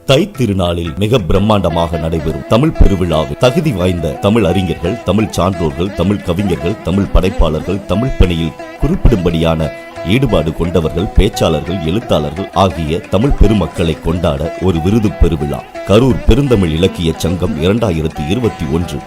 தை திருநாளில் மிக பிரம்மாண்டமாக நடைபெறும் தமிழ் பெருவிழாவில் தகுதி வாய்ந்த தமிழ் அறிஞர்கள், தமிழ் சான்றோர்கள், தமிழ் கவிஞர்கள், தமிழ் படைப்பாளர்கள், தமிழ் பணியில் குறிப்பிடும்படியான ஈடுபாடு கொண்டவர்கள், பேச்சாளர்கள், எழுத்தாளர்கள் ஆகிய தமிழ் பெருமக்களை கொண்டாட ஒரு விருது பெருவிழா கரூர் பெருந்தமிழ் இலக்கிய சங்கம் 2021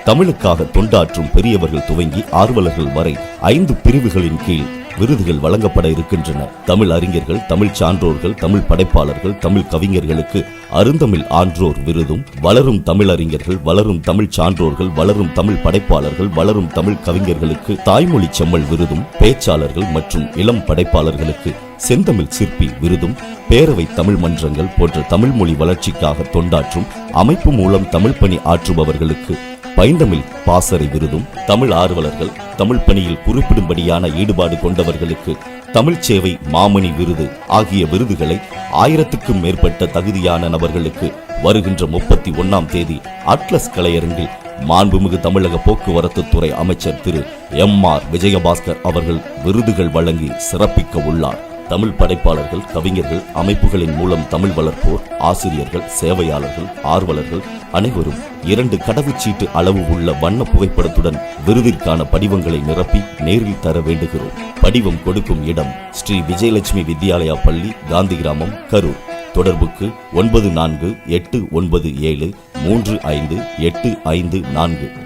தமிழுக்காக தொண்டாற்றும் பெரியவர்கள் துவங்கி ஆர்வலர்கள் வரை 5 பிரிவுகளின் கீழ் விருதுகள் வழங்கப்பட இருக்கின்றன. தமிழ் அறிஞர்கள், தமிழ் சான்றோர்கள், தமிழ் படைப்பாளர்கள், தமிழ் கவிஞர்களுக்கு அருந்தமிழ் ஆன்றோர் விருதும், வளரும் தமிழறிஞர்கள், வளரும் தமிழ் சான்றோர்கள், வளரும் தமிழ் படைப்பாளர்கள், வளரும் தமிழ் கவிஞர்களுக்கு தாய்மொழி செம்மல் விருதும், பேச்சாளர்கள் மற்றும் இளம் படைப்பாளர்களுக்கு செந்தமிழ் சிற்பி விருதும், பேரவை தமிழ் மன்றங்கள் போன்ற தமிழ் மொழி வளர்ச்சிக்காக தொண்டாற்றும் அமைப்பு மூலம் தமிழ் பணி ஆற்றுபவர்களுக்கு பைந்தமிழ் பாசறை விருதும், தமிழ் ஆர்வலர்கள், தமிழ் பணியில் குறிப்பிடும்படியான ஈடுபாடு கொண்டவர்களுக்கு தமிழ் சேவை மாமணி விருது ஆகிய விருதுகளை 1000க்கும் மேற்பட்ட தகுதியான நபர்களுக்கு வருகின்ற 31ஆம் தேதி அட்லஸ் கலையரங்கில் மாண்புமிகு தமிழக போக்குவரத்து துறை அமைச்சர் திரு MR விஜயபாஸ்கர் அவர்கள் விருதுகள் வழங்கி சிறப்பிக்க உள்ளார். தமிழ் படைப்பாளர்கள், கவிஞர்கள், அமைப்புகளின் மூலம் தமிழ் வளர்ப்போர், ஆசிரியர்கள், சேவையாளர்கள், ஆர்வலர்கள் அனைவரும் 2 கடவுச்சீட்டு அளவு உள்ள வண்ண புகைப்படத்துடன் விருதிற்கான படிவங்களை நிரப்பி நேரில் தர வேண்டுகிறோம். படிவம் கொடுக்கும் இடம் ஸ்ரீ விஜயலட்சுமி வித்யாலயா பள்ளி, காந்தி கிராமம், கரூர். தொடர்புக்கு 9489735854.